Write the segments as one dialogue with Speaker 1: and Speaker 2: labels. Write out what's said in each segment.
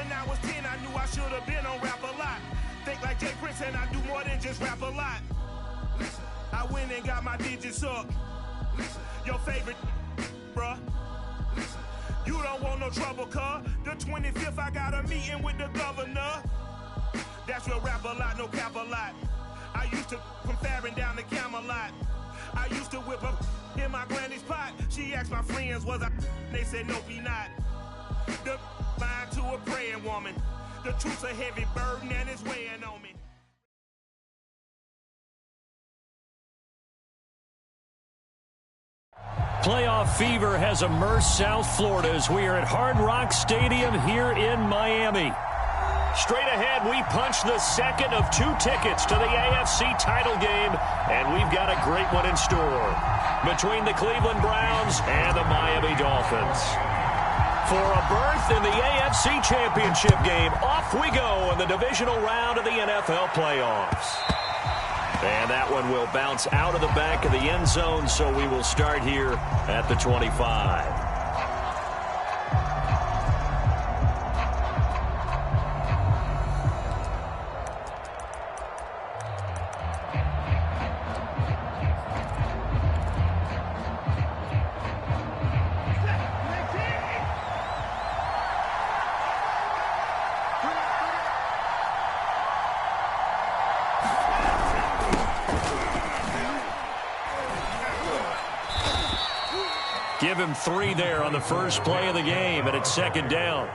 Speaker 1: When I was 10, I knew I should have been on Rap a Lot. Think like Jay Prince and I do more than just rap a lot. I went and got my digits up. Your favorite, bruh. You don't want no trouble, cuz. The 25th, I got a meeting with the governor. That's real rap a lot, no cap a lot. I used to come faring down the Camelot. I used to whip up in my granny's pot. She asked my friends, was I? They said, nope, he not. The line to a praying woman. The truth's a heavy burden and it's weighing on me.
Speaker 2: Playoff fever has immersed South Florida as we are at Hard Rock Stadium here in Miami. Straight ahead, we punch the second of 2 tickets to the AFC title game, and we've got a great one in store between the Cleveland Browns and the Miami Dolphins. For a berth in the AFC Championship game, off we go in the divisional round of the NFL playoffs. And that one will bounce out of the back of the end zone, so we will start here at the 25. Give him 3 there on the first play of the game, and it's second down.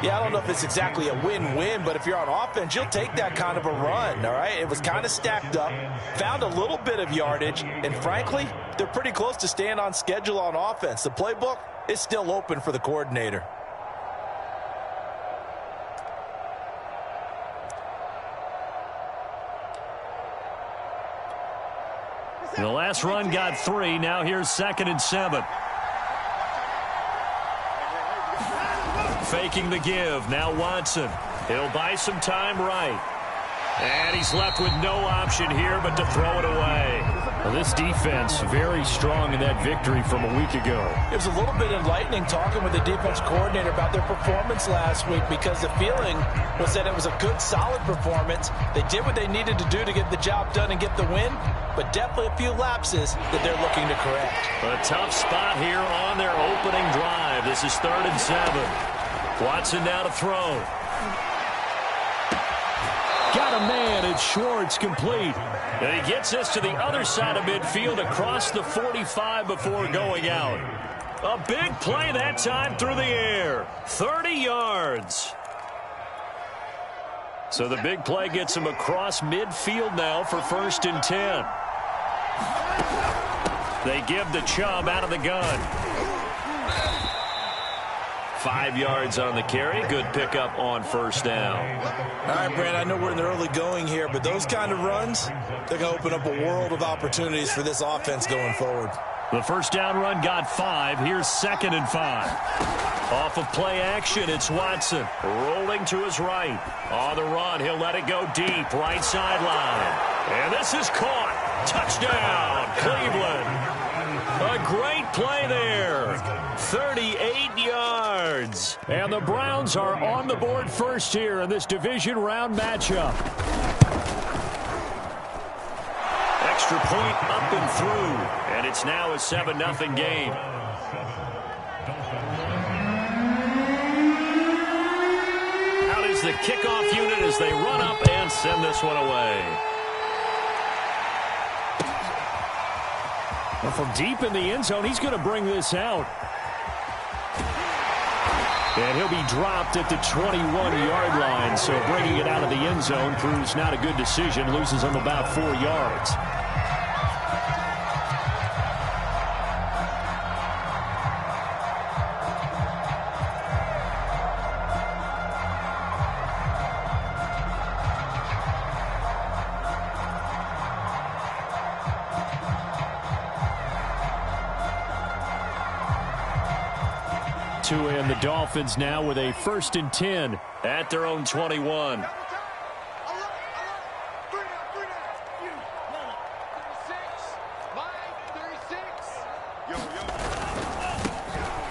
Speaker 3: Yeah, I don't know if it's exactly a win-win, but if you're on offense, you'll take that kind of a run, all right? It was kind of stacked up, found a little bit of yardage, and frankly, they're pretty close to staying on schedule on offense. The playbook is still open for the coordinator.
Speaker 2: The last run got 3. Now here's 2nd and 7. Faking the give. Now Watson. He'll buy some time right. And he's left with no option here but to throw it away. Well, this defense very strong in that victory from a week ago.
Speaker 3: It was a little bit enlightening talking with the defense coordinator about their performance last week, because the feeling was that it was a good, solid performance. They did what they needed to do to get the job done and get the win, but definitely a few lapses that they're looking to correct.
Speaker 2: A tough spot here on their opening drive. This is 3rd and 7. Watson now to throw. Got a man, it's Schwartz, complete. And he gets us to the other side of midfield across the 45 before going out. A big play that time through the air. 30 yards. So the big play gets him across midfield now for 1st and 10. They give the Chubb out of the gun. 5 yards on the carry. Good pickup on 1st down.
Speaker 3: All right, Brand, I know we're in the early going here, but those kind of runs, they're going to open up a world of opportunities for this offense going forward.
Speaker 2: The 1st down run got 5. Here's 2nd and 5. Off of play action, it's Watson. Rolling to his right. On the run, he'll let it go deep. Right sideline. And this is caught. Touchdown, Cleveland. A great play there. 38 yards. And the Browns are on the board first here in this division round matchup. Extra point up and through. And it's now a 7-0 game. Out is the kickoff unit as they run up and send this one away. Well, from deep in the end zone, he's going to bring this out. And he'll be dropped at the 21-yard line, so bringing it out of the end zone proves not a good decision. Loses him about 4 yards. And the Dolphins now with a 1st and 10 at their own 21.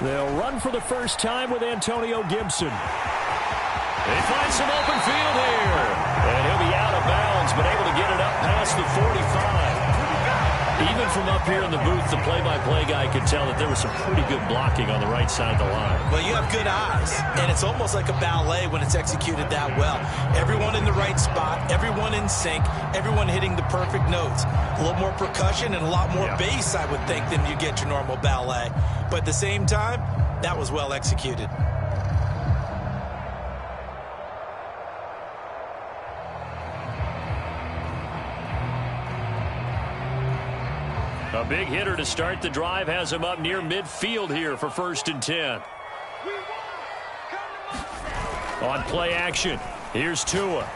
Speaker 2: They'll run for the first time with Antonio Gibson. They find some open field here. And he'll be out of bounds, but able to get it up past the 45. Even from up here in the booth, the play-by-play guy could tell that there was some pretty good blocking on the right side of the line.
Speaker 3: Well, you have good eyes, and it's almost like a ballet when it's executed that well. Everyone in the right spot, everyone in sync, everyone hitting the perfect notes. A little more percussion and a lot more bass, I would think, than you get your normal ballet. But at the same time, that was well executed.
Speaker 2: A big hitter to start the drive has him up near midfield here for 1st and 10. On play action, here's Tua.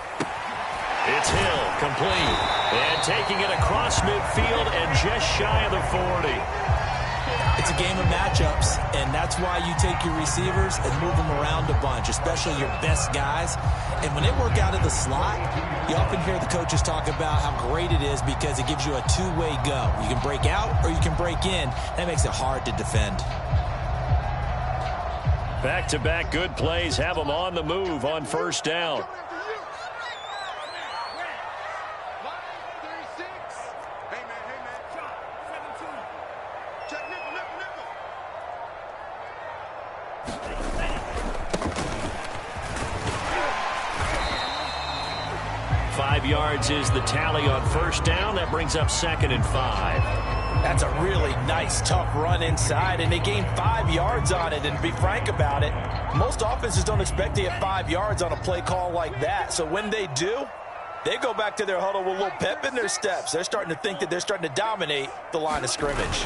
Speaker 2: It's Hill, complete. And taking it across midfield and just shy of the 40.
Speaker 3: It's a game of matchups, and that's why you take your receivers and move them around a bunch, especially your best guys. And when they work out of the slot, you often hear the coaches talk about how great it is because it gives you a two-way go. You can break out or you can break in. That makes it hard to defend.
Speaker 2: Back-to-back good plays have them on the move on 1st down. Yards is the tally on 1st down. That brings up 2nd and 5.
Speaker 3: That's a really nice, tough run inside, and they gained 5 yards on it. And to be frank about it, most offenses don't expect to get 5 yards on a play call like that. So when they do, they go back to their huddle with a little pep in their steps. They're starting to think that they're starting to dominate the line of scrimmage.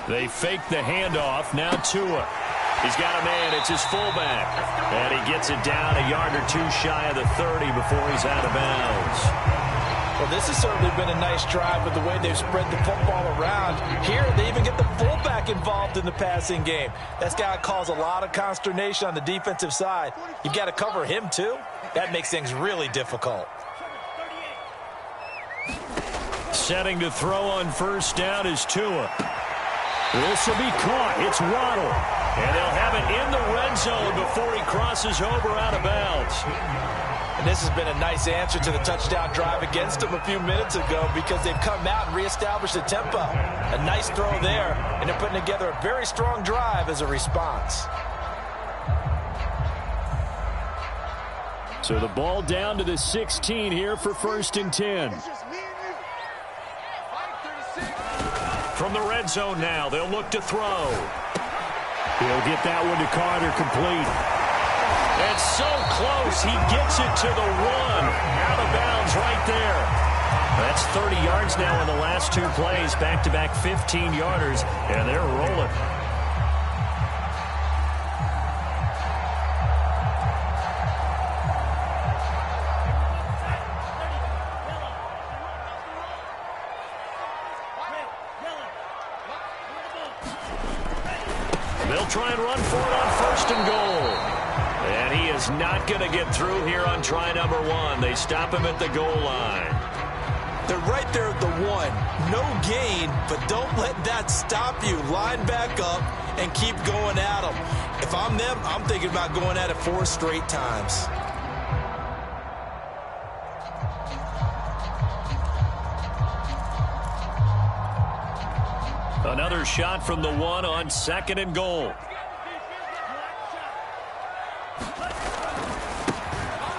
Speaker 2: They fake the handoff. Now Tua. He's got a man. It's his fullback. And he gets it down a yard or two shy of the 30 before he's out of bounds.
Speaker 3: Well, this has certainly been a nice drive with the way they've spread the football around. Here, they even get the fullback involved in the passing game. That's got to cause a lot of consternation on the defensive side. You've got to cover him, too. That makes things really difficult.
Speaker 2: Setting to throw on 1st down is Tua. This will be caught. It's Waddle. And they'll have it in the red zone before he crosses over out of bounds.
Speaker 3: And this has been a nice answer to the touchdown drive against them a few minutes ago because they've come out and reestablished the tempo. A nice throw there, and they're putting together a very strong drive as a response.
Speaker 2: So the ball down to the 16 here for 1st and 10. From the red zone now, they'll look to throw. He'll get that one to Carter, complete. And so close, he gets it to the 1. Out of bounds right there. That's 30 yards now in the last 2 plays. Back-to-back 15-yarders, and they're rolling. They'll try and run for it on 1st and goal. And he is not going to get through here on try number 1. They stop him at the goal line.
Speaker 3: They're right there at the 1. No gain, but don't let that stop you. Line back up and keep going at them. If I'm them, I'm thinking about going at it 4 straight times.
Speaker 2: Another shot from the 1 on 2nd and goal.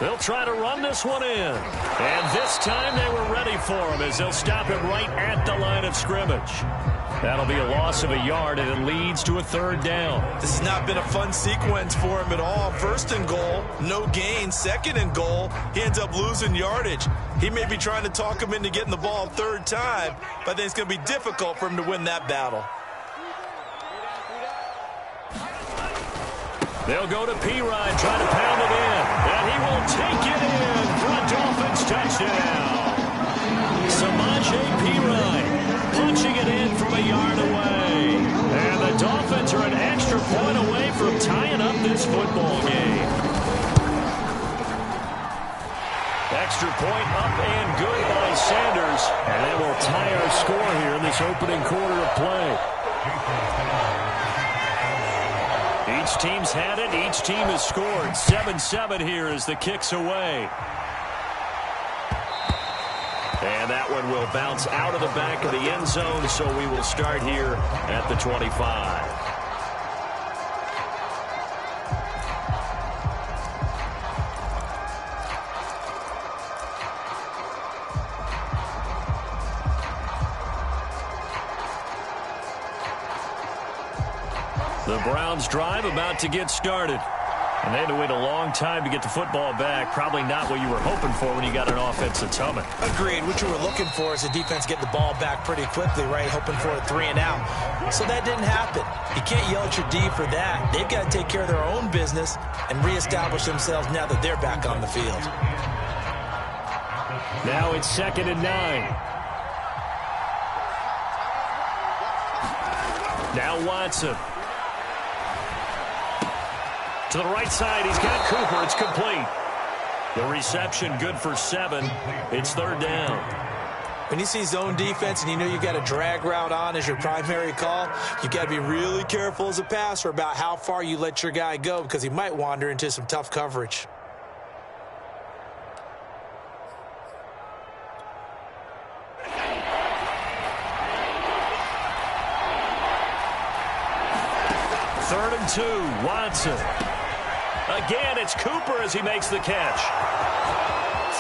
Speaker 2: They'll try to run this one in. And this time they were ready for him as they'll stop him right at the line of scrimmage. That'll be a loss of a yard, and it leads to a 3rd down.
Speaker 3: This has not been a fun sequence for him at all. 1st and goal, no gain. 2nd and goal, he ends up losing yardage. He may be trying to talk him into getting the ball 3rd time, but I think it's going to be difficult for him to win that battle.
Speaker 2: They'll go to P-Ryan, try to pound it in. And he will take it in for a Dolphins touchdown. Samaje P-Ryan punching it in from a yard away. And the Dolphins are an extra point away from tying up this football game. Extra point up and good by Sanders. And that will tie our score here in this opening quarter of play. Each team's had it. Each team has scored. 7-7 here as the kick's away. And that one will bounce out of the back of the end zone, so we will start here at the 25. The Browns drive about to get started. And they had to wait a long time to get the football back. Probably not what you were hoping for when you got an offense that's humming.
Speaker 3: Agreed. What you were looking for is the defense getting the ball back pretty quickly, right? Hoping for a 3 and out. So that didn't happen. You can't yell at your D for that. They've got to take care of their own business and reestablish themselves now that they're back on the field.
Speaker 2: Now it's 2nd and 9. Now Watson. To the right side, he's got Cooper. It's complete. The reception good for 7. It's 3rd down.
Speaker 3: When you see zone defense and you know you got a drag route on as your primary call, you got to be really careful as a passer about how far you let your guy go because he might wander into some tough coverage.
Speaker 2: Third and 2, Watson. Again, it's Cooper as he makes the catch.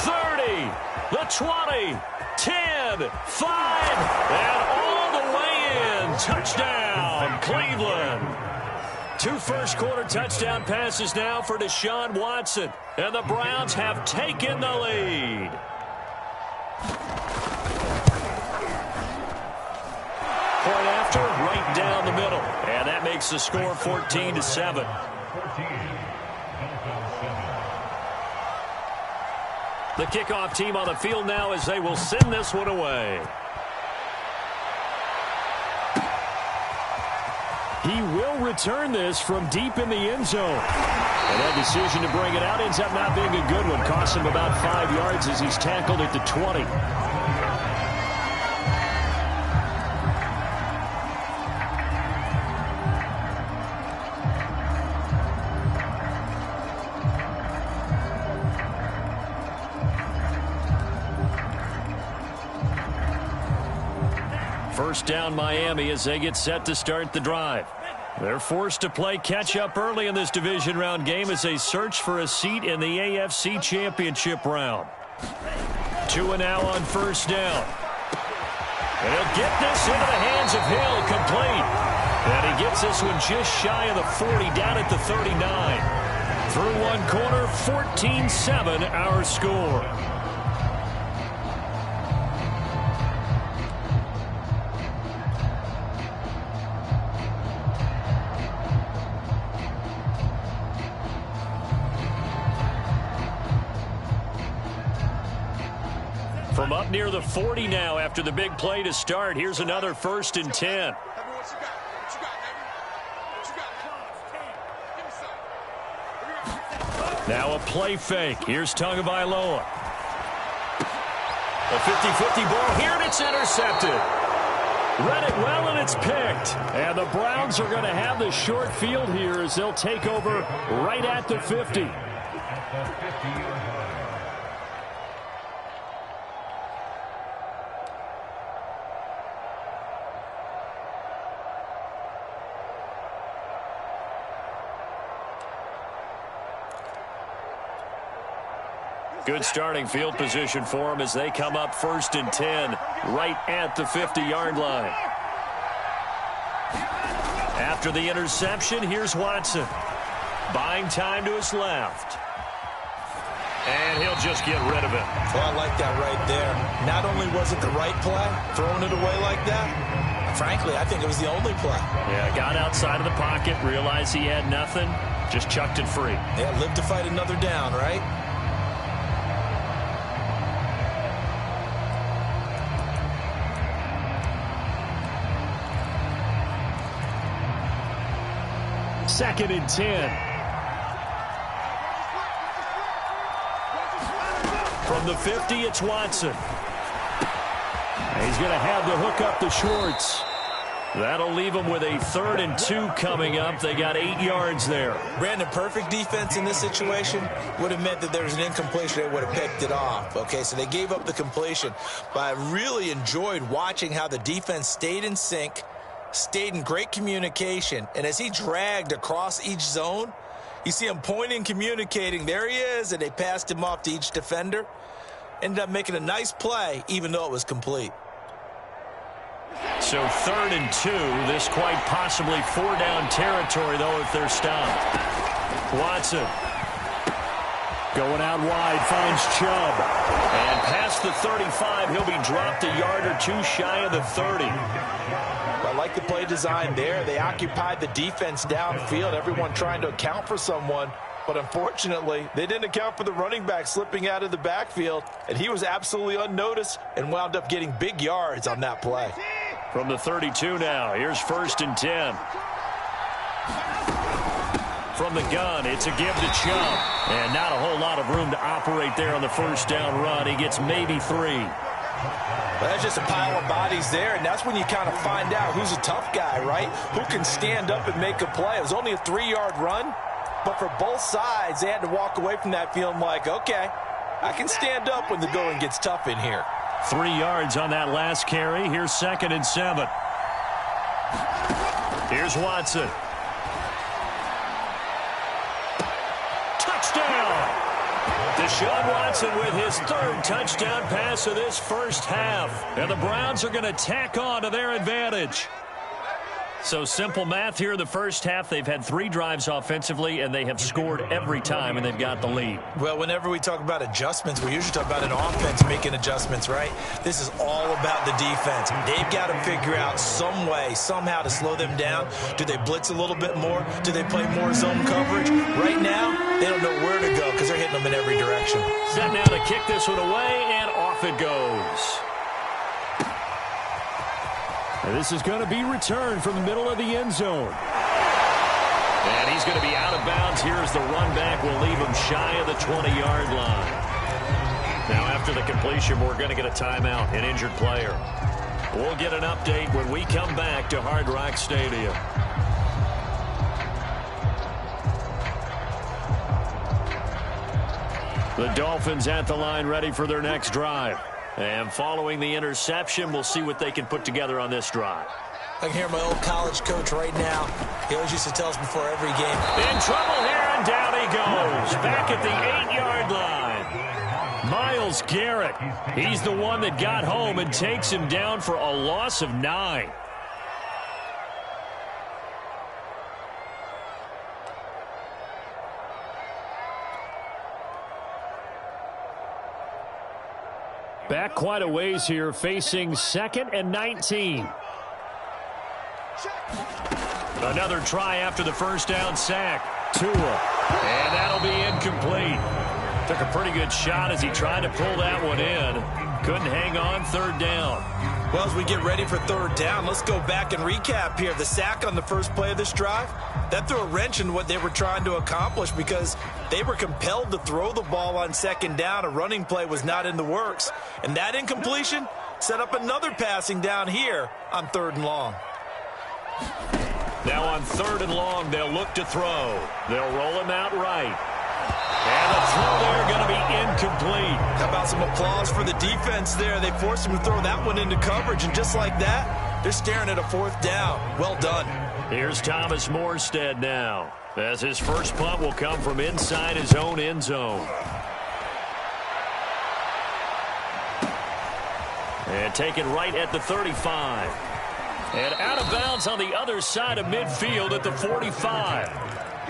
Speaker 2: 30, the 20, 10, 5, and all the way in. Touchdown, Cleveland. 2 first-quarter touchdown passes now for Deshaun Watson, and the Browns have taken the lead. Point after, right down the middle, and that makes the score 14-7. The kickoff team on the field now as they will send this one away. He will return this from deep in the end zone. And that decision to bring it out ends up not being a good one. Costs him about 5 yards as he's tackled at the 20. First down Miami as they get set to start the drive. They're forced to play catch-up early in this division round game as they search for a seat in the AFC Championship round. 2 now on first down. And he'll get this into the hands of Hill, complete. And he gets this one just shy of the 40, down at the 39. Through one quarter, 14-7 our score. From up near the 40 now after the big play to start. Here's another 1st and 10. Now a play fake. Here's Tagovailoa. A 50-50 ball here, and it's intercepted. Read it well, and it's picked. And the Browns are going to have the short field here as they'll take over right at the 50. Good starting field position for them as they come up 1st and 10 right at the 50-yard line. After the interception, here's Watson. Buying time to his left. And he'll just get rid of it.
Speaker 3: Well, I like that right there. Not only was it the right play, throwing it away like that, frankly, I think it was the only play.
Speaker 2: Yeah, got outside of the pocket, realized he had nothing, just chucked it free.
Speaker 3: Yeah, live to fight another down, right?
Speaker 2: Second and 10. From the 50, it's Watson. He's going to have the hook up to Schwartz. That'll leave them with a 3rd and 2 coming up. They got 8 yards there.
Speaker 3: Brandon, perfect defense in this situation would have meant that there was an incompletion. They would have picked it off. Okay, so they gave up the completion. But I really enjoyed watching how the defense stayed in sync, stayed in great communication. And as he dragged across each zone, you see him pointing, communicating. There he is, and they passed him off to each defender. Ended up making a nice play, even though it was complete.
Speaker 2: So 3rd and 2. This quite possibly 4-down territory, though, if they're stopped. Watson going out wide, finds Chubb. And past the 35, he'll be dropped a yard or 2 shy of the 30.
Speaker 3: I like the play design there. They occupied the defense downfield, everyone trying to account for someone. But unfortunately, they didn't account for the running back slipping out of the backfield, and he was absolutely unnoticed and wound up getting big yards on that play.
Speaker 2: From the 32 now, here's 1st and 10. From the gun, it's a give to Chubb. And not a whole lot of room to operate there on the 1st down run. He gets maybe 3.
Speaker 3: Well, that's just a pile of bodies there, and that's when you kind of find out who's a tough guy, right? Who can stand up and make a play. It was only a 3-yard run, but for both sides, they had to walk away from that feeling like, okay, I can stand up when the going gets tough in here.
Speaker 2: 3 yards on that last carry. Here's 2nd and 7. Here's Watson. Touchdown! Deshaun Watson with his 3rd touchdown pass of this first half. And the Browns are going to tack on to their advantage. So simple math here in the first half. They've had 3 drives offensively, and they have scored every time, and they've got the lead.
Speaker 3: Well, whenever we talk about adjustments, we usually talk about an offense making adjustments, right? This is all about the defense. They've got to figure out some way, somehow to slow them down. Do they blitz a little bit more? Do they play more zone coverage? Right now, they don't know where to go because they're hitting them in every direction.
Speaker 2: Set now to kick this one away, and off it goes. And this is going to be returned from the middle of the end zone. And he's going to be out of bounds here as the run back will leave him shy of the 20-yard line. Now, after the completion, we're going to get a timeout, an injured player. We'll get an update when we come back to Hard Rock Stadium. The Dolphins at the line ready for their next drive. And following the interception, we'll see what they can put together on this drive.
Speaker 3: I can hear my old college coach right now. He always used to tell us before every game.
Speaker 2: In trouble here, and down he goes. Back at the 8-yard line. Myles Garrett, he's the one that got home and takes him down for a loss of 9. Back quite a ways here, facing 2nd and 19. Another try after the 1st down sack. Tua. And that'll be incomplete. Took a pretty good shot as he tried to pull that one in. Couldn't hang on, 3rd down.
Speaker 3: Well, as we get ready for 3rd down, let's go back and recap here. The sack on the first play of this drive, that threw a wrench in what they were trying to accomplish because they were compelled to throw the ball on 2nd down. A running play was not in the works. And that incompletion set up another passing down here on 3rd and long.
Speaker 2: Now on 3rd and long, they'll look to throw. They'll roll him out right. And the throw there going to be incomplete.
Speaker 3: How about some applause for the defense there? They forced him to throw that one into coverage, and just like that, they're staring at a 4th down. Well done.
Speaker 2: Here's Thomas Morstead now, as his first punt will come from inside his own end zone. And taken right at the 35. And out of bounds on the other side of midfield at the 45.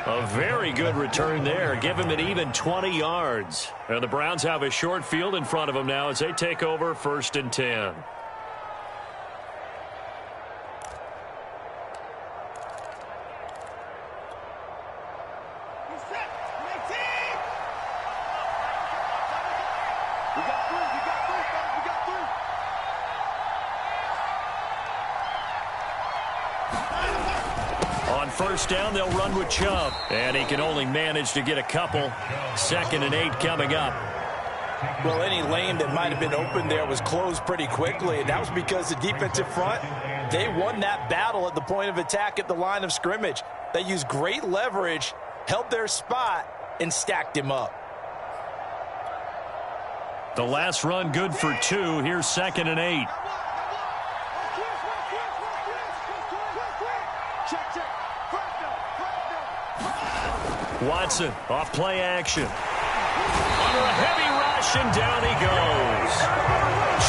Speaker 2: A very good return there. Give him an even 20 yards. And the Browns have a short field in front of them now as they take over 1st and 10. On 1st down, they'll run with Chubb. And he can only manage to get a couple. 2nd and 8 coming up.
Speaker 3: Well, any lane that might have been open there was closed pretty quickly, and that was because the defensive front, They won that battle at the point of attack at the line of scrimmage. They used great leverage, held their spot, and stacked him up.
Speaker 2: The last run good for 2. Here's 2nd and 8. Watson off play action. Under a heavy rush, and down he goes.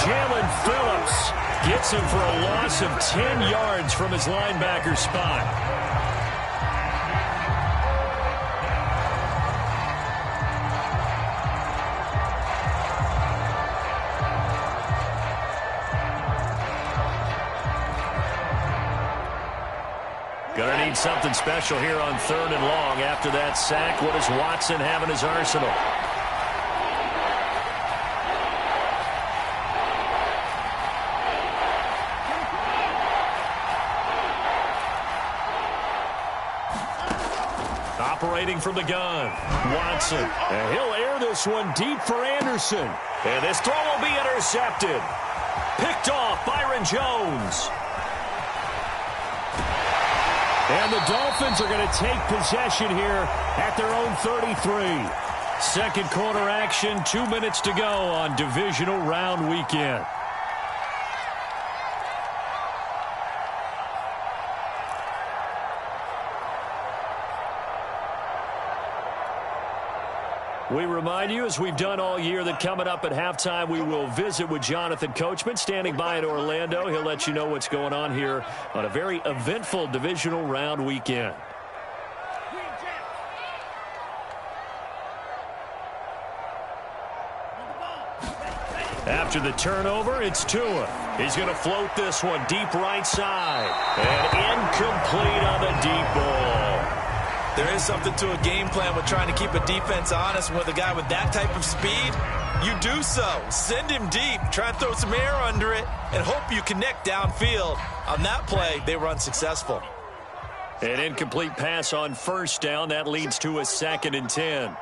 Speaker 2: Jalen Phillips gets him for a loss of 10 yards from his linebacker spot. Gonna need something special here on 3rd and long. After that sack, what does Watson have in his arsenal? Operating from the gun, Watson. And he'll air this one deep for Anderson. And this throw will be intercepted. Picked off Byron Jones. And the Dolphins are going to take possession here at their own 33. Second quarter action, 2 minutes to go on divisional round weekend. We remind you, as we've done all year, that coming up at halftime, we will visit with Jonathan Coachman, standing by in Orlando. He'll let you know what's going on here on a very eventful divisional round weekend. After the turnover, it's Tua. He's going to float this one deep right side. And incomplete on the deep ball.
Speaker 3: There is something to a game plan with trying to keep a defense honest. With a guy with that type of speed, you do so. Send him deep, try and throw some air under it, and hope you connect downfield. On that play, they were unsuccessful.
Speaker 2: An incomplete pass on 1st down. That leads to a 2nd and 10.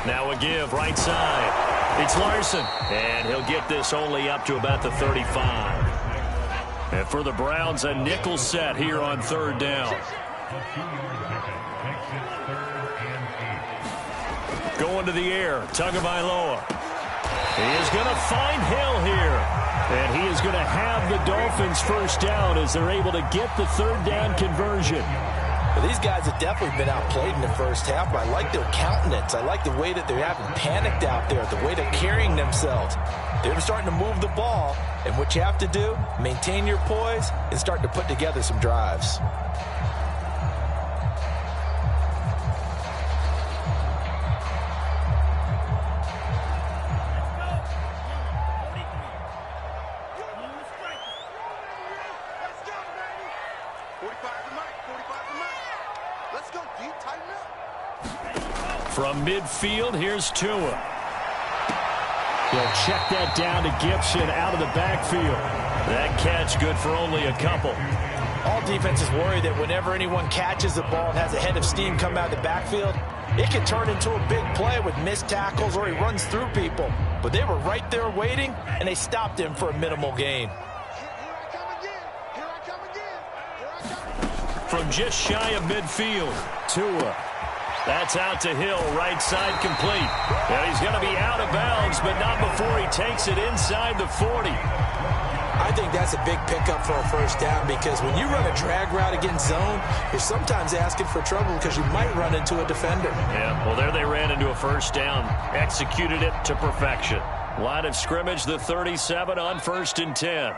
Speaker 2: Now a give, right side. It's Larson, and he'll get this only up to about the 35. And for the Browns, a nickel set here on 3rd down. Going to the air, Tagovailoa. He is going to find Hill here. And he is going to have the Dolphins 1st down as they're able to get the 3rd down conversion.
Speaker 3: Well, these guys have definitely been outplayed in the first half, but I like their countenance. I like the way that they're having panicked out there, the way they're carrying themselves. They're starting to move the ball, and what you have to do, maintain your poise and start to put together some drives.
Speaker 2: From midfield, here's Tua. He'll check that down to Gibson out of the backfield. That catch good for only a couple.
Speaker 3: All defenses worry that whenever anyone catches the ball and has a head of steam come out of the backfield, it can turn into a big play with missed tackles or he runs through people. But they were right there waiting, and they stopped him for a minimal gain.
Speaker 2: From just shy of midfield, Tua. That's out to Hill, right side complete. And he's going to be out of bounds, but not before he takes it inside the 40.
Speaker 3: I think that's a big pickup for a 1st down, because when you run a drag route against zone, you're sometimes asking for trouble because you might run into a defender.
Speaker 2: Yeah, well, there they ran into a 1st down. Executed it to perfection. Line of scrimmage, the 37 on 1st and 10.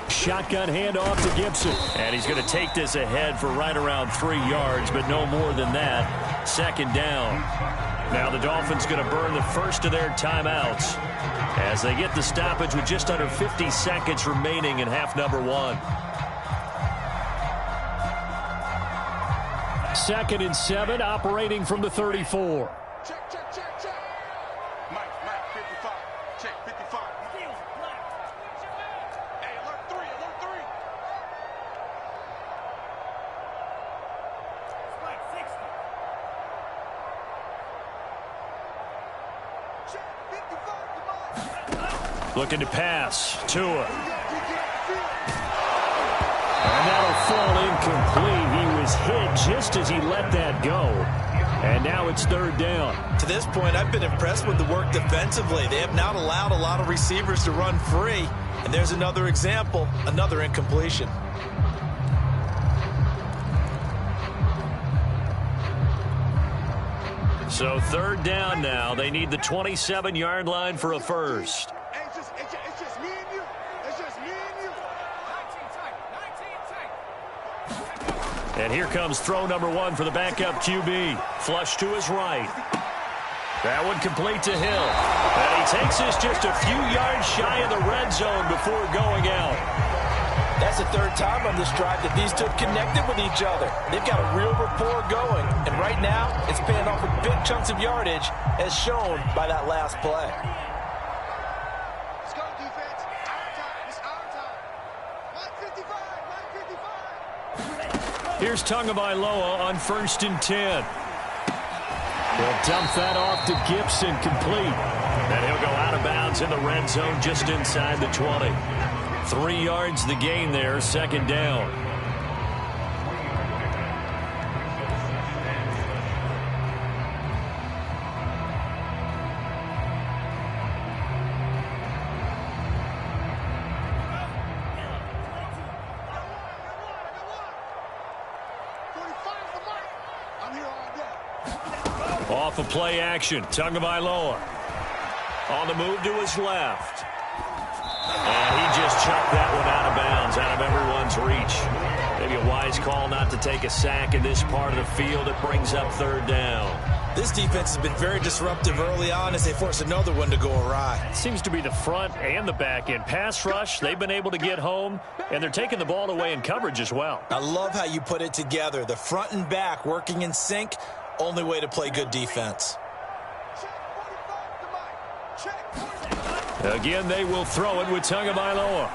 Speaker 2: Shotgun handoff to Gibson. And he's going to take this ahead for right around 3 yards, but no more than that. 2nd down. Now the Dolphins going to burn the first of their timeouts as they get the stoppage with just under 50 seconds remaining in half number 1. 2nd and 7, operating from the 34.
Speaker 1: Check, check, check, check. Mike, 55. Check, 55. Hey, alert 3, alert 3. Spike, 60.
Speaker 2: Looking to pass. Tua. And that'll fall incomplete. He was hit just as he let that go. And now it's third down.
Speaker 3: To this point, I've been impressed with the work defensively. They have not allowed a lot of receivers to run free. And there's another example, another incompletion.
Speaker 2: So third down now. They need the 27-yard line for a first.
Speaker 1: It's just me and you. It's just me and you. 19 tight.
Speaker 2: And here comes throw number one for the backup QB. Flush to his right. That one complete to Hill. And he takes this just a few yards shy of the red zone before going out.
Speaker 3: That's the third time on this drive that these two have connected with each other. They've got a real rapport going. And right now, it's paying off with big chunks of yardage, as shown by that last play.
Speaker 1: Let's go, defense. Our time. It's our time. 155.
Speaker 2: Here's Tagovailoa on 1st and 10. He'll dump that off to Gibson, complete. And he'll go out of bounds in the red zone just inside the 20. 3 yards the gain there, second down. Off of play action, Tagovailoa on the move to his left. And he just chucked that one out of bounds, out of everyone's reach. Maybe a wise call not to take a sack in this part of the field. It brings up third down.
Speaker 3: This defense has been very disruptive early on as they force another one to go awry.
Speaker 2: Seems to be the front and the back end. Pass rush, they've been able to get home, and they're taking the ball away in coverage as well.
Speaker 3: I love how you put it together. The front and back working in sync, only way to play good defense.
Speaker 2: Again, they will throw it with Tagovailoa.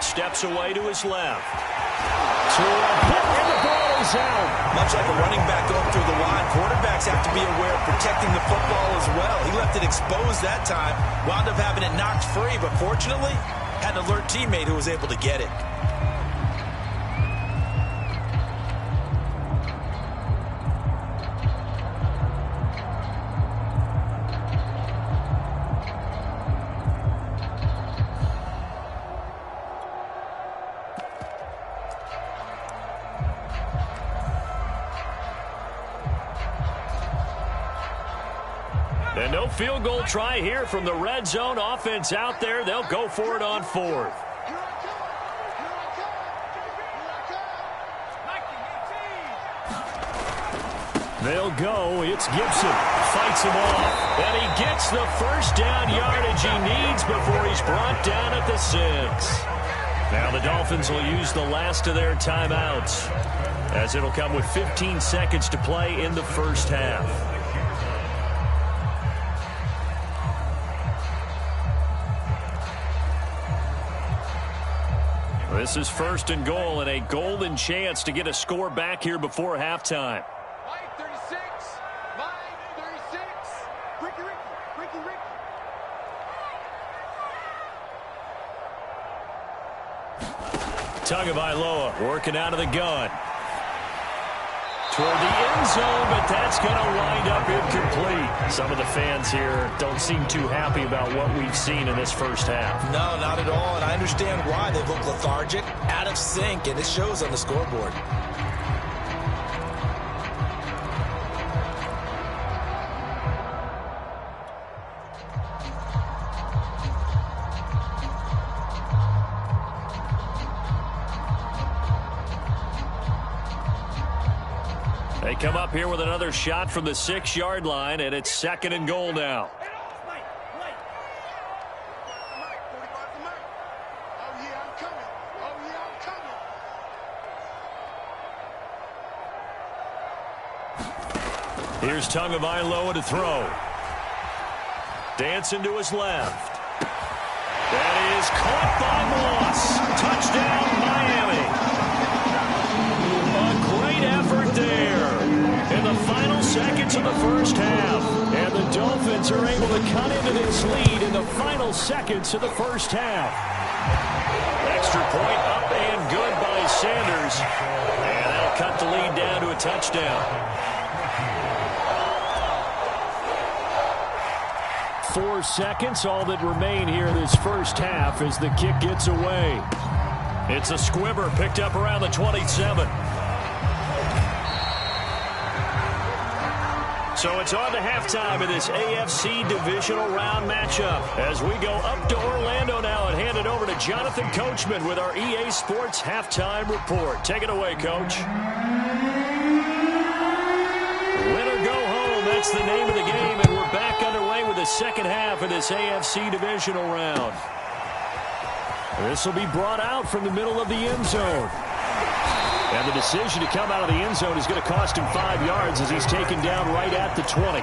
Speaker 2: Steps away to his left. And the ball is out.
Speaker 3: Much like a running back going through the line, quarterbacks have to be aware of protecting the football as well. He left it exposed that time, wound up having it knocked free, but fortunately, had an alert teammate who was able to get it.
Speaker 2: And no field goal try here from the red zone. Offense out there. They'll go for it on fourth. They'll go. It's Gibson. Fights him off. And he gets the first down yardage he needs before he's brought down at the 6. Now the Dolphins will use the last of their timeouts, as it'll come with 15 seconds to play in the first half. This is 1st and goal, and a golden chance to get a score back here before halftime.
Speaker 1: Mike 36. Mike 36. Ricky.
Speaker 2: Tagovailoa working out of the gun. Toward the end zone, but that's going to wind up incomplete. Some of the fans here don't seem too happy about what we've seen in this first half.
Speaker 3: No, not at all, and I understand why. They look lethargic, out of sync, and it shows on the scoreboard.
Speaker 2: They come up here with another shot from the 6-yard line, and it's 2nd and goal now. Here's Tagovailoa to throw. Dancing to his left. That is caught by Moss. Touchdown, Miami. A great effort there in the final seconds of the first half. And the Dolphins Eagles are able to cut into this lead in the final seconds of the first half. Extra point up and good by Sanders. And that'll cut the lead down to a touchdown. 4 seconds, all that remain here this first half as the kick gets away. It's a squibber picked up around the 27. So it's on to halftime in this AFC divisional round matchup as we go up to Orlando now and hand it over to Jonathan Coachman with our EA Sports halftime report. Take it away, Coach. Win or go home, that's the name of the game, and we're back underway with the second half of this AFC divisional round. This will be brought out from the middle of the end zone. And the decision to come out of the end zone is going to cost him 5 yards as he's taken down right at the 20.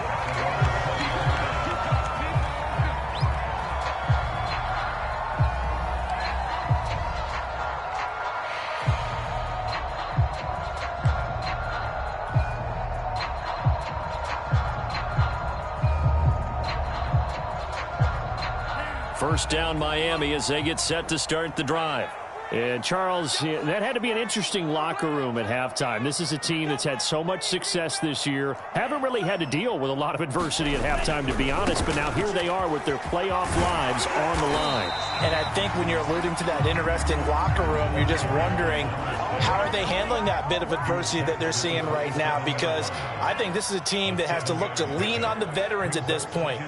Speaker 2: First down Miami as they get set to start the drive. And, Charles, that had to be an interesting locker room at halftime. This is a team that's had so much success this year. Haven't really had to deal with a lot of adversity at halftime, to be honest. But now here they are with their playoff lives on the line.
Speaker 3: And I think when you're alluding to that interesting locker room, you're just wondering, how are they handling that bit of adversity that they're seeing right now? Because I think this is a team that has to look to lean on the veterans at this point.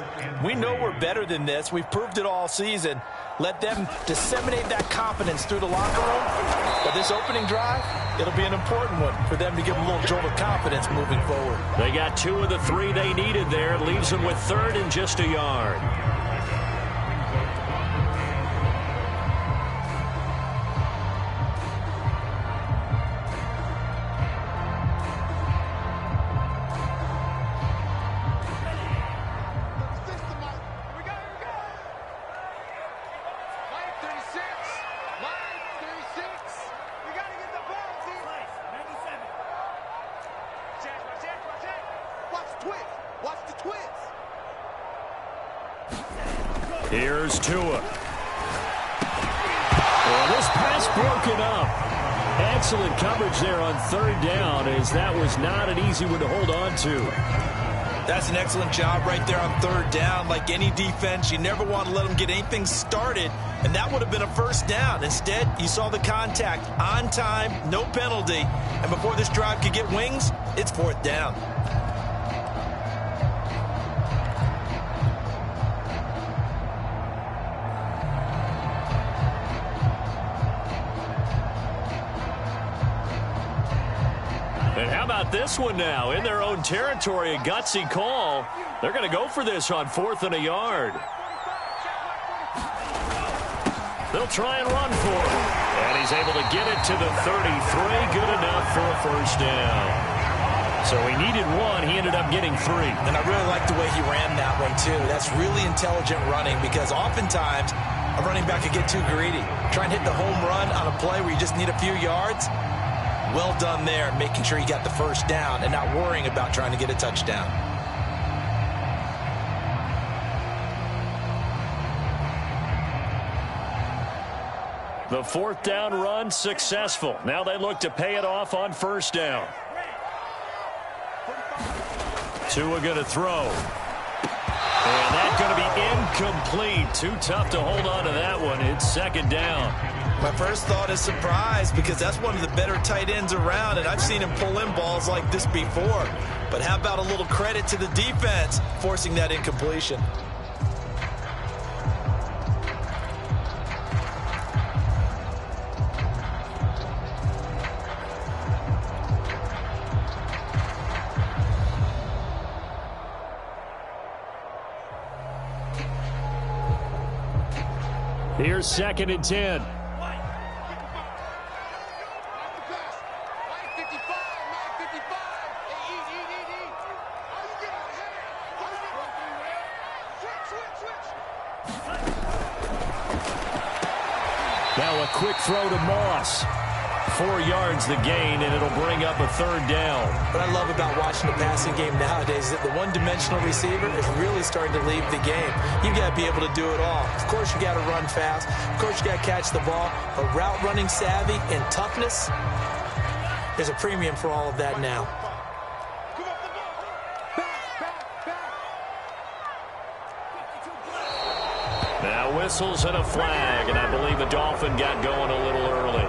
Speaker 3: We know we're better than this. We've proved it all season. Let them disseminate that confidence through the locker room. But this opening drive, it'll be an important one for them to give them a little jolt of confidence moving forward.
Speaker 2: They got 2 of the 3 they needed there. It leaves them with 3rd and just a yard. Here's Tua. Well, this pass broken up. Excellent coverage there on 3rd down, as that was not an easy one to hold on to.
Speaker 3: That's an excellent job right there on 3rd down. Like any defense, you never want to let them get anything started, and that would have been a 1st down. Instead, you saw the contact on time, no penalty, and before this drive could get wings, it's 4th down.
Speaker 2: And how about this one now? In their own territory, a gutsy call. They're going to go for this on 4th and a yard. They'll try and run for it. And he's able to get it to the 33. Good enough for a 1st down. So he needed 1. He ended up getting 3.
Speaker 3: And I really like the way he ran that one, too. That's really intelligent running, because oftentimes a running back could get too greedy. Try and hit the home run on a play where you just need a few yards. Well done there, making sure you got the 1st down and not worrying about trying to get a touchdown.
Speaker 2: The 4th down run successful. Now they look to pay it off on 1st down. Tua going to throw. And that's going to be incomplete. Too tough to hold on to that one. It's 2nd down.
Speaker 3: My first thought is surprise, because that's one of the better tight ends around, and I've seen him pull in balls like this before. But how about a little credit to the defense forcing that incompletion?
Speaker 2: Here's 2nd and 10. Now a quick throw to Moss. 4 yards the gain, and it'll bring up a 3rd down.
Speaker 3: What I love about watching the passing game nowadays is that the one-dimensional receiver is really starting to leave the game. You've got to be able to do it all. Of course, you got to run fast. Of course, you got to catch the ball. But route running savvy and toughness, there's a premium for all of that now.
Speaker 2: Now whistles and a flag, and I believe the Dolphin got going a little early.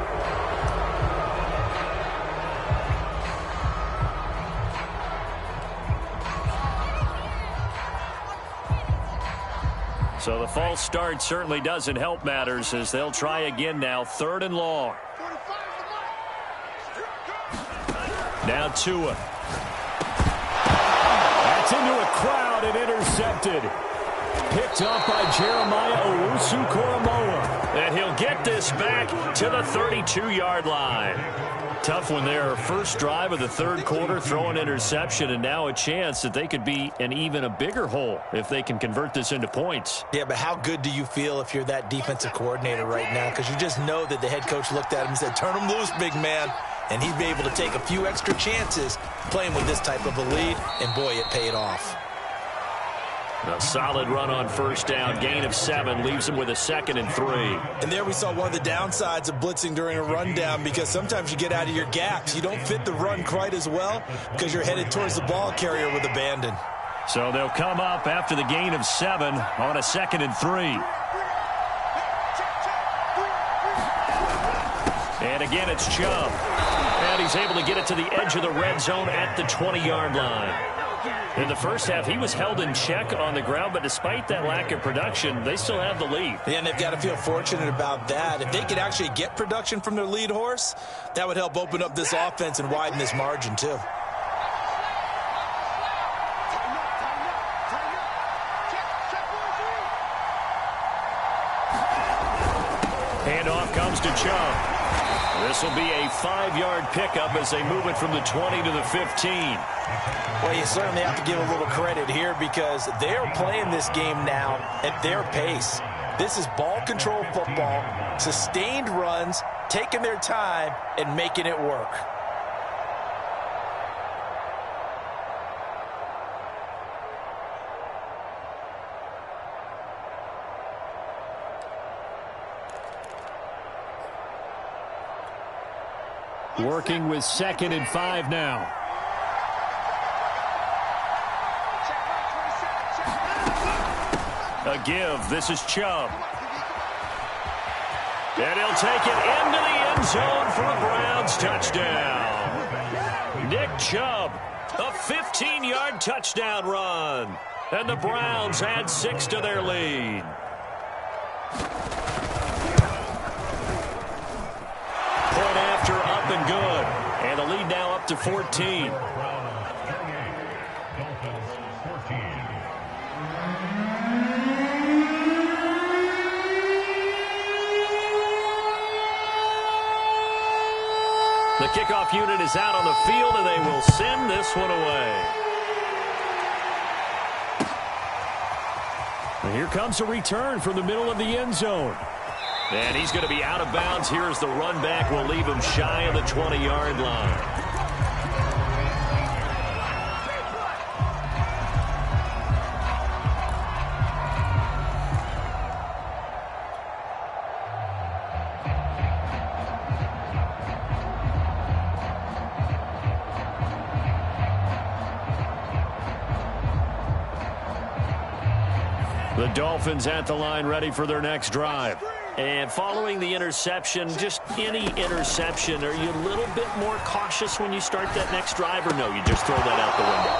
Speaker 2: So the false start certainly doesn't help matters as they'll try again now, 3rd and long. Now Tua. That's into a crowd and intercepted. Picked up by Jeremiah Owusu-Koramoah. And he'll get this back to the 32-yard line. Tough one there. First drive of the 3rd quarter, throw an interception, and now a chance that they could be in even a bigger hole if they can convert this into points.
Speaker 3: Yeah, but how good do you feel if you're that defensive coordinator right now? Because you just know that the head coach looked at him and said, turn him loose, big man. And he'd be able to take a few extra chances playing with this type of a lead, and boy, it paid off.
Speaker 2: A solid run on 1st down. Gain of 7 leaves him with a 2nd and 3.
Speaker 3: And there we saw one of the downsides of blitzing during a rundown, because sometimes you get out of your gaps. You don't fit the run quite as well because you're headed towards the ball carrier with abandon.
Speaker 2: So they'll come up after the gain of 7 on a 2nd and 3. And again, it's Chubb. And he's able to get it to the edge of the red zone at the 20-yard line. In the first half, he was held in check on the ground, but despite that lack of production, they still have the lead.
Speaker 3: Yeah, and they've got to feel fortunate about that. If they could actually get production from their lead horse, that would help open up this offense and widen this margin, too.
Speaker 2: Handoff comes to Chubb. This will be a 5-yard pickup as they move it from the 20 to the 15.
Speaker 3: Well, you certainly have to give a little credit here because they're playing this game now at their pace. This is ball control football, sustained runs, taking their time, and making it work.
Speaker 2: Working with 2nd and 5 now. A give. This is Chubb. And he'll take it into the end zone for a Browns touchdown. Nick Chubb, a 15-yard touchdown run. And the Browns add 6 to their lead. Point after, up and good. And the lead now up to 14. The kickoff unit is out on the field, and they will send this one away. And here comes a return from the middle of the end zone. And he's going to be out of bounds. Here's the run back. Will leave him shy of the 20-yard line. The Dolphins at the line, ready for their next drive. And following the interception, just any interception, are you a little bit more cautious when you start that next drive, or no, you just throw that out the window?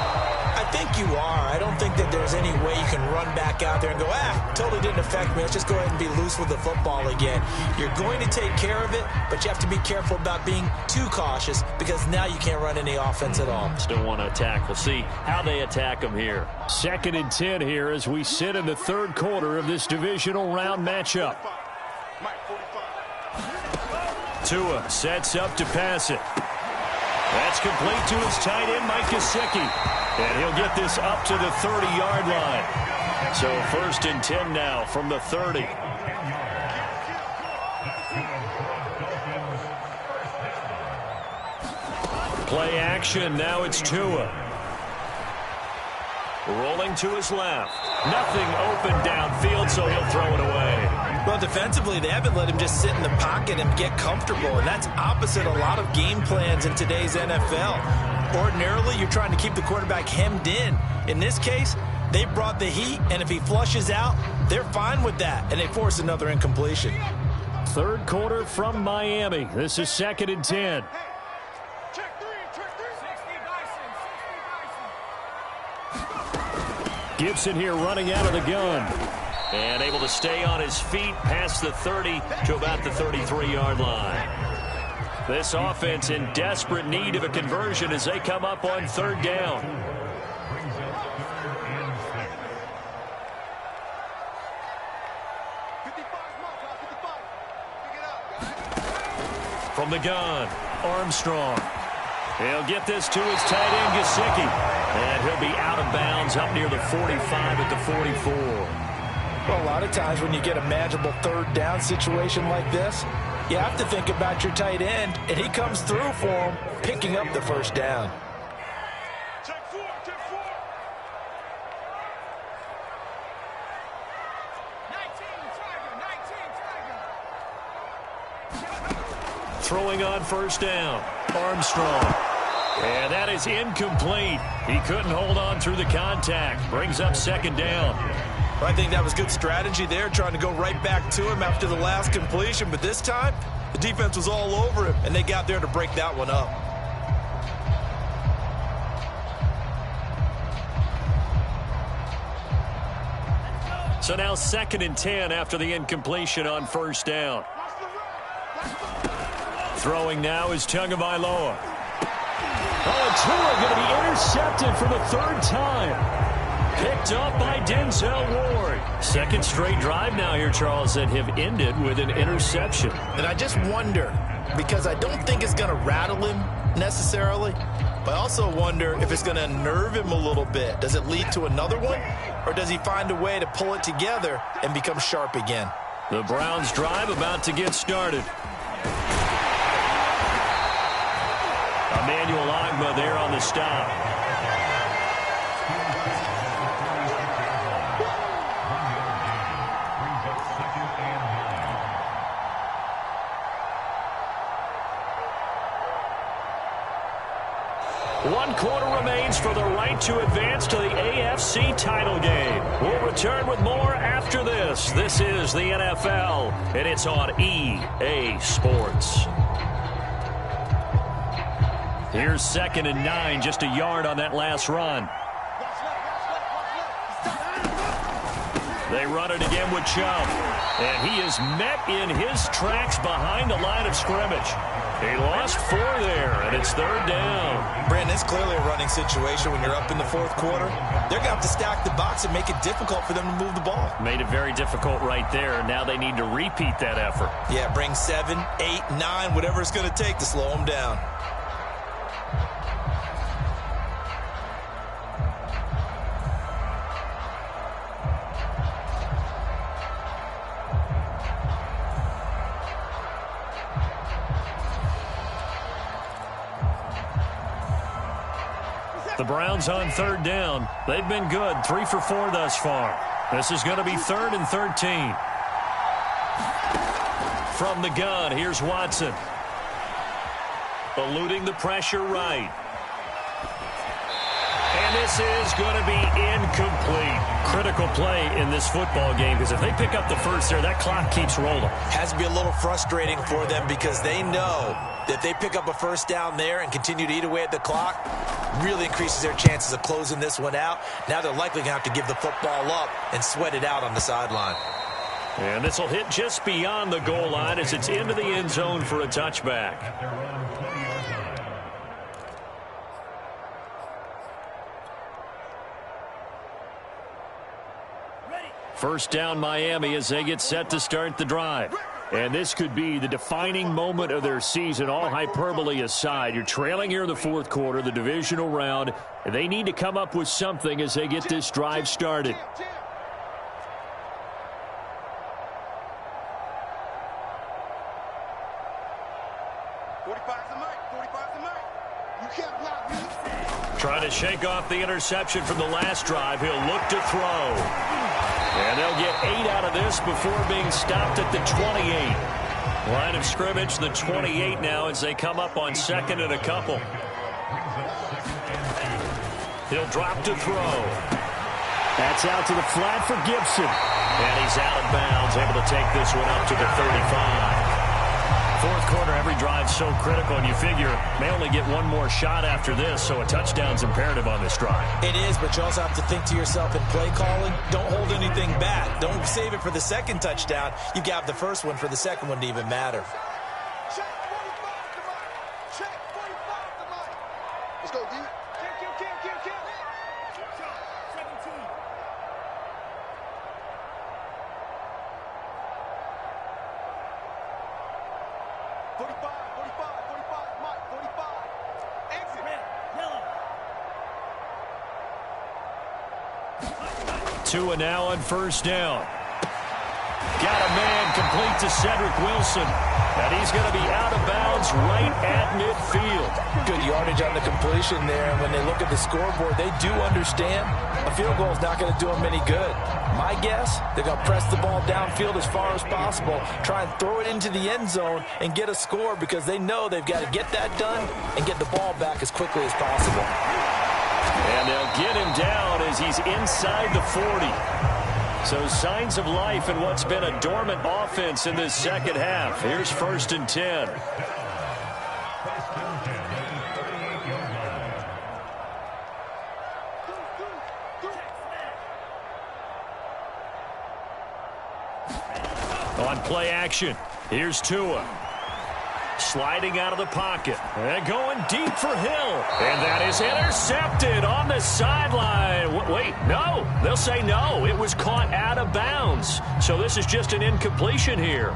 Speaker 3: I think you are. I don't think that there's any way you can run back out there and go, totally didn't affect me. Let's just go ahead and be loose with the football again. You're going to take care of it, but you have to be careful about being too cautious because now you can't run any offense at all.
Speaker 2: Still want to attack. We'll see how they attack them here. 2nd and 10 here as we sit in the 3rd quarter of this divisional round matchup. Tua sets up to pass it. That's complete to his tight end, Mike Gesicki. And he'll get this up to the 30-yard line. So 1st and 10 now from the 30. Play action. Now it's Tua. Rolling to his left. Nothing open downfield, so he'll throw it away.
Speaker 3: Well, defensively, they haven't let him just sit in the pocket and get comfortable, and that's opposite a lot of game plans in today's NFL. Ordinarily, you're trying to keep the quarterback hemmed in. In this case, they brought the heat, and if he flushes out, they're fine with that, and they force another incompletion.
Speaker 2: Third quarter from Miami. This is 2nd and 10. Gibson here running out of the gun. And able to stay on his feet past the 30 to about the 33-yard line. This offense in desperate need of a conversion as they come up on 3rd down. From the gun, Armstrong. He'll get this to his tight end, Gesicki. And he'll be out of bounds up near the 45 at the 44.
Speaker 3: Well, a lot of times when you get a manageable 3rd down situation like this, you have to think about your tight end, and he comes through for him, picking up the 1st down.
Speaker 2: Throwing on 1st down, Armstrong. And that is incomplete. He couldn't hold on through the contact. Brings up 2nd down.
Speaker 3: I think that was good strategy there, trying to go right back to him after the last completion. But this time, the defense was all over him, and they got there to break that one up.
Speaker 2: So now 2nd and 10 after the incompletion on 1st down. Throwing now is Tagovailoa. Oh, and Tua going to be intercepted for the 3rd time. Picked up by Denzel Ward. 2nd straight drive now here, Charles, that have ended with an interception.
Speaker 3: And I just wonder, because I don't think it's going to rattle him necessarily, but I also wonder if it's going to unnerve him a little bit. Does it lead to another one, or does he find a way to pull it together and become sharp again?
Speaker 2: The Browns drive about to get started. Emmanuel Ogbah there on the stop. One quarter remains for the right to advance to the AFC title game. We'll return with more after this. This is the NFL, and it's on EA Sports. Here's 2nd and 9, just a yard on that last run. They run it again with Chubb. And he is met in his tracks behind the line of scrimmage. He lost 4 there, and it's 3rd down.
Speaker 3: Brandon, it's clearly a running situation when you're up in the 4th quarter. They're going to have to stack the box and make it difficult for them to move the ball.
Speaker 2: Made it very difficult right there. Now they need to repeat that effort.
Speaker 3: Yeah, bring 7, 8, 9, whatever it's going to take to slow them down.
Speaker 2: The Browns on 3rd down. They've been good, 3 for 4 thus far. This is going to be 3rd and 13. From the gun, here's Watson. Eluding the pressure right. And this is going to be incomplete. Critical play in this football game, because if they pick up the first there, that clock keeps rolling.
Speaker 3: Has to be a little frustrating for them, because they know that if they pick up a 1st down there and continue to eat away at the clock, really increases their chances of closing this one out. Now they're likely going to have to give the football up and sweat it out on the sideline.
Speaker 2: And this will hit just beyond the goal line as it's into the end zone for a touchback. First down Miami as they get set to start the drive. And this could be the defining moment of their season, all hyperbole aside. You're trailing here in the 4th quarter, the divisional round. And they need to come up with something as they get this drive started. Trying to shake off the interception from the last drive. He'll look to throw. And they'll get 8 out of this before being stopped at the 28. Line of scrimmage, the 28 now as they come up on 2nd and a couple. He'll drop to throw. That's out to the flat for Gibson. And he's out of bounds, able to take this one up to the 35. Fourth quarter, every drive so critical, and you figure may only get one more shot after this, so a touchdown's imperative on this drive.
Speaker 3: It is, but you also have to think to yourself in play calling, don't hold anything back. Don't save it for the second touchdown. You got the first one for the second one to even matter.
Speaker 4: Check 45 to Mike. Check 45 to Mike. Let's go, D. Kill. 17.
Speaker 2: Tua now on first down. Got a man complete to Cedric Wilson. And he's going to be out of bounds right at midfield.
Speaker 3: Good yardage on the completion there. And when they look at the scoreboard, they do understand a field goal is not going to do them any good. My guess, they're going to press the ball downfield as far as possible, try and throw it into the end zone and get a score because they know they've got to get that done and get the ball back as quickly as possible.
Speaker 2: And they'll get him down as he's inside the 40. So signs of life in what's been a dormant offense in this second half. Here's 1st and 10. On play action, here's Tua. Sliding out of the pocket. And going deep for Hill. And that is intercepted on the sideline. Wait, no. They'll say no. It was caught out of bounds. So this is just an incompletion here.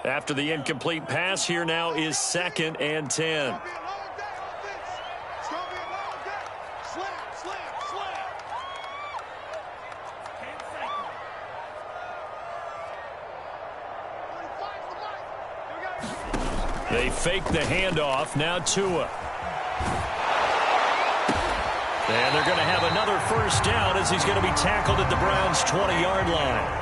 Speaker 2: After the incomplete pass, here now is 2nd and 10. They fake the handoff. Now Tua. And they're going to have another first down as he's going to be tackled at the Browns' 20-yard line.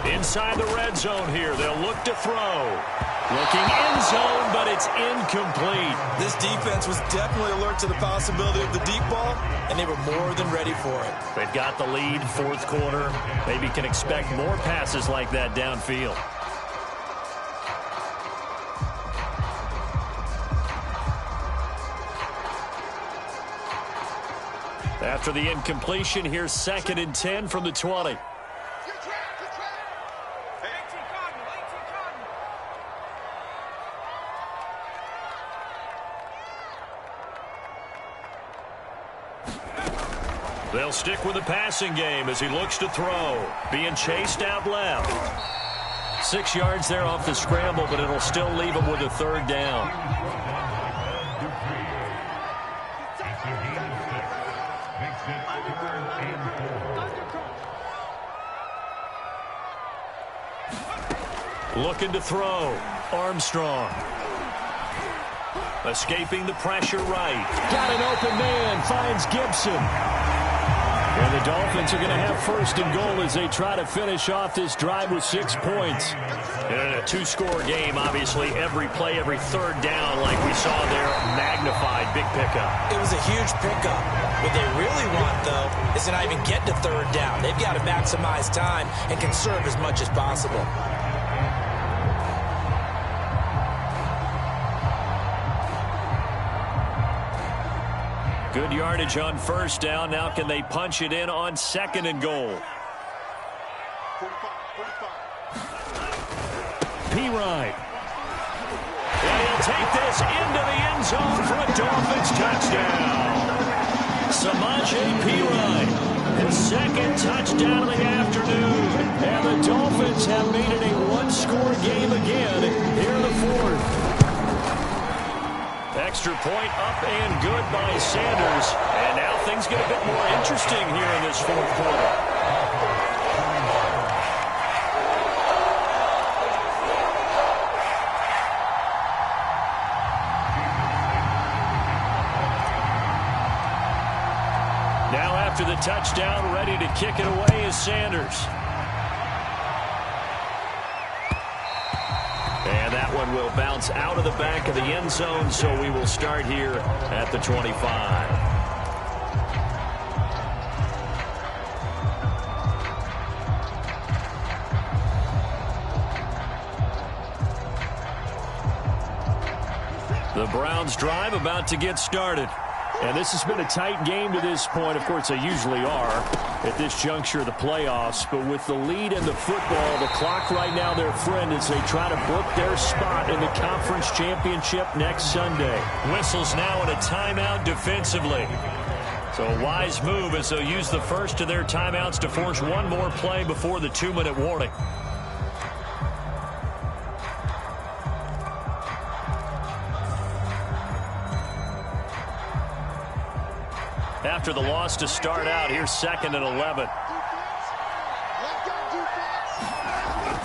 Speaker 2: Inside the red zone here. They'll look to throw. Looking end zone, but it's incomplete.
Speaker 3: This defense was definitely alert to the possibility of the deep ball, and they were more than ready for it.
Speaker 2: They've got the lead, fourth quarter. Maybe can expect more passes like that downfield. After the incompletion, here's 2nd and 10 from the 20. They'll stick with the passing game as he looks to throw. Being chased out left. 6 yards there off the scramble, but it'll still leave him with a 3rd down. Looking to throw. Armstrong. Escaping the pressure right. Got an open man. Finds Gibson. And the Dolphins are going to have 1st and goal as they try to finish off this drive with 6 points. And in a 2-score game, obviously, every play, every 3rd down, like we saw there, magnified, big pickup.
Speaker 3: It was a huge pickup. What they really want, though, is to not even get to 3rd down. They've got to maximize time and conserve as much as possible.
Speaker 2: Good yardage on 1st down. Now can they punch it in on 2nd and goal? P-Ride. And he'll take this into the end zone for a Dolphins touchdown. Samaje P-Ride, his second touchdown of the afternoon. And the Dolphins have made it a one-score game again here in the fourth. Extra point up and good by Sanders. And now things get a bit more interesting here in this fourth quarter. Now after the touchdown, ready to kick it away is Sanders. And that one will bounce out of the back of the end zone, so we will start here at the 25. The Browns drive about to get started. And this has been a tight game to this point. Of course, they usually are at this juncture of the playoffs. But with the lead in the football, the clock right now their friend as they try to book their spot in the conference championship next Sunday. Whistles now in a timeout defensively. So a wise move as they'll use the first of their timeouts to force one more play before the 2-minute warning. After the loss to start out, here's 2nd and 11.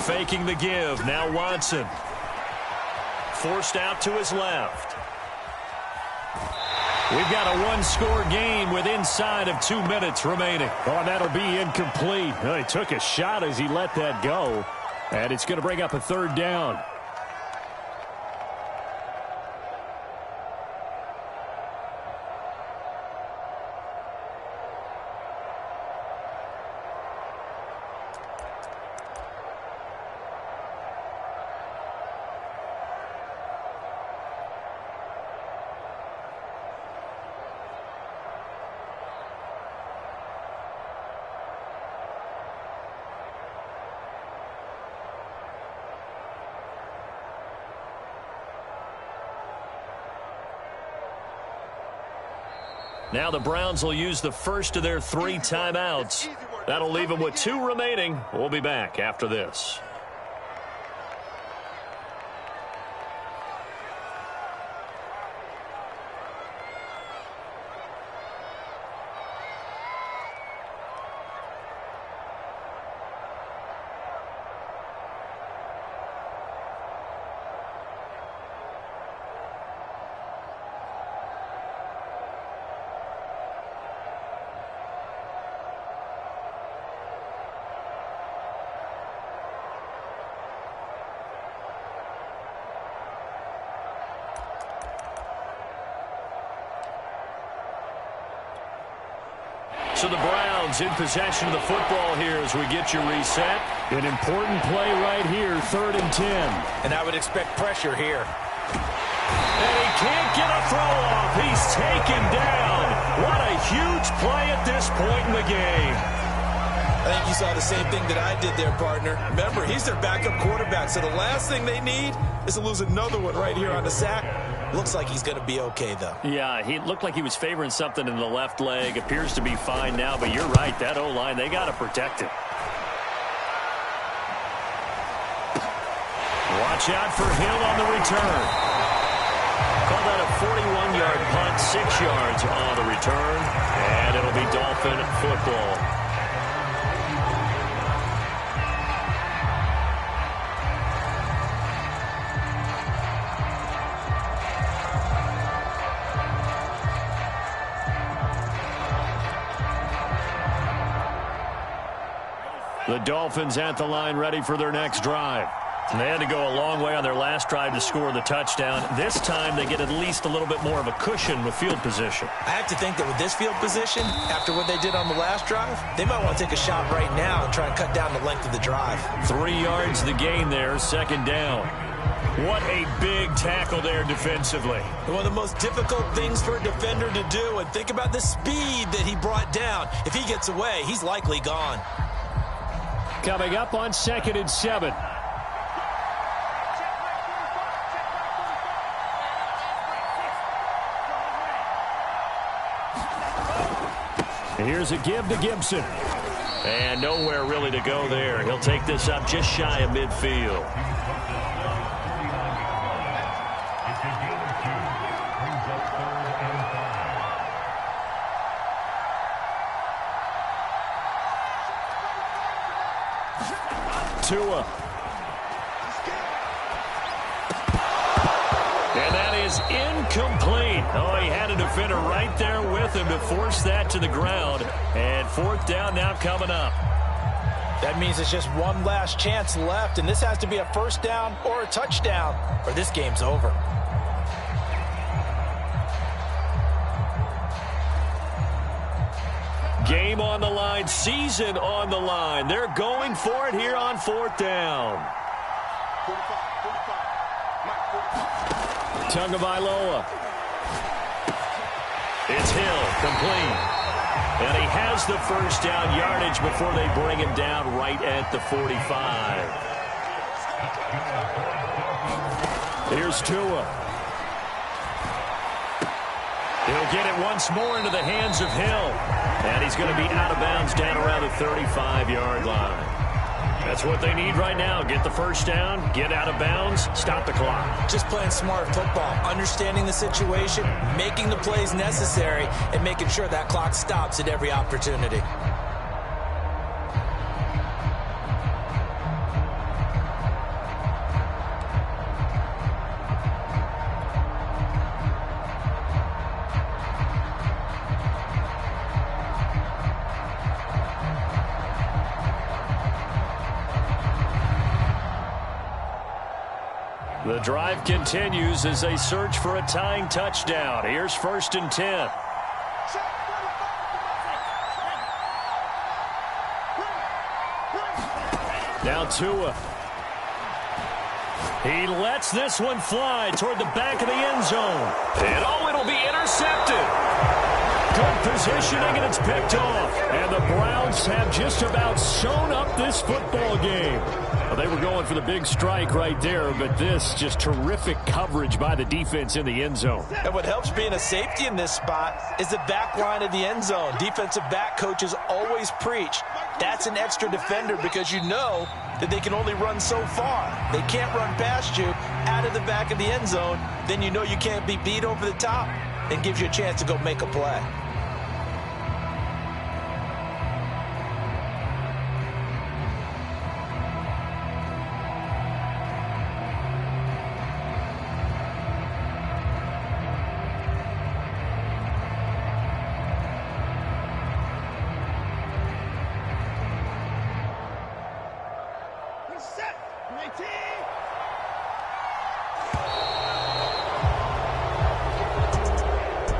Speaker 2: Faking the give. Now Watson. Forced out to his left. We've got a one-score game with inside of 2 minutes remaining. Oh, and that'll be incomplete. Well, he took a shot as he let that go. And it's going to bring up a 3rd down. Now the Browns will use the first of their 3 timeouts. That'll leave them with 2 remaining. We'll be back after this. So the Browns in possession of the football here as we get you reset. An important play right here, 3rd and 10.
Speaker 3: And I would expect pressure here.
Speaker 2: And he can't get a throw off. He's taken down. What a huge play at this point in the game.
Speaker 3: I think you saw the same thing that I did there, partner. Remember, he's their backup quarterback, so the last thing they need is to lose another one right here on the sack. Looks like he's going to be okay, though.
Speaker 2: Yeah, he looked like he was favoring something in the left leg. Appears to be fine now, but you're right. That O-line, they got to protect him. Watch out for Hill on the return. Call that a 41-yard punt, 6 yards on the return, and it'll be Dolphin football. The Dolphins at the line ready for their next drive. And they had to go a long way on their last drive to score the touchdown. This time they get at least a little bit more of a cushion with field position.
Speaker 3: I have to think that with this field position, after what they did on the last drive, they might want to take a shot right now and try and cut down the length of the drive.
Speaker 2: 3 yards the gain there, 2nd down. What a big tackle there defensively.
Speaker 3: One of the most difficult things for a defender to do, and think about the speed that he brought down. If he gets away, he's likely gone.
Speaker 2: Coming up on 2nd and 7. Here's a give to Gibson. And nowhere really to go there. He'll take this up just shy of midfield. Tua. And that is incomplete. Oh, he had a defender right there with him to force that to the ground. And fourth down now coming up.
Speaker 3: That means it's just one last chance left, and this has to be a first down or a touchdown, or this game's over.
Speaker 2: Game on the line, season on the line. They're going for it here on fourth down. Tagovailoa. It's Hill, complete. And he has the first down yardage before they bring him down right at the 45. Here's Tua. He'll get it once more into the hands of Hill. And he's going to be out of bounds down around the 35-yard line. That's what they need right now. Get the first down, get out of bounds, stop the clock.
Speaker 3: Just playing smart football, understanding the situation, making the plays necessary, and making sure that clock stops at every opportunity.
Speaker 2: The drive continues as they search for a tying touchdown. Here's 1st and 10. Now Tua. He lets this one fly toward the back of the end zone. And oh, it'll be intercepted. Good positioning, and it's picked off. And the Browns have just about sewn up this football game. Well, they were going for the big strike right there, but this just terrific coverage by the defense in the end zone.
Speaker 3: And what helps being a safety in this spot is the back line of the end zone. Defensive back coaches always preach. That's an extra defender because you know that they can only run so far. They can't run past you out of the back of the end zone. Then you know you can't be beat over the top and gives you a chance to go make a play.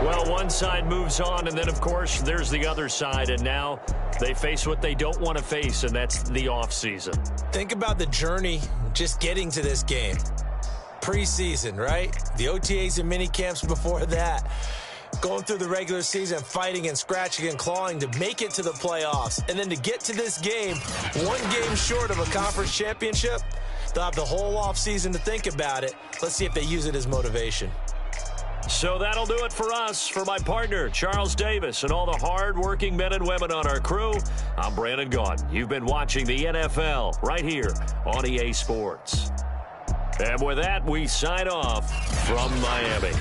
Speaker 2: Well, one side moves on, and then, of course, there's the other side, and now they face what they don't want to face, and that's the offseason.
Speaker 3: Think about the journey just getting to this game. Preseason, right? The OTAs and mini camps before that. Going through the regular season, fighting and scratching and clawing to make it to the playoffs. And then to get to this game, one game short of a conference championship, they'll have the whole offseason to think about it. Let's see if they use it as motivation.
Speaker 2: So that'll do it for us. For my partner, Charles Davis, and all the hard-working men and women on our crew, I'm Brandon Gaudin. You've been watching the NFL right here on EA Sports. And with that, we sign off from Miami.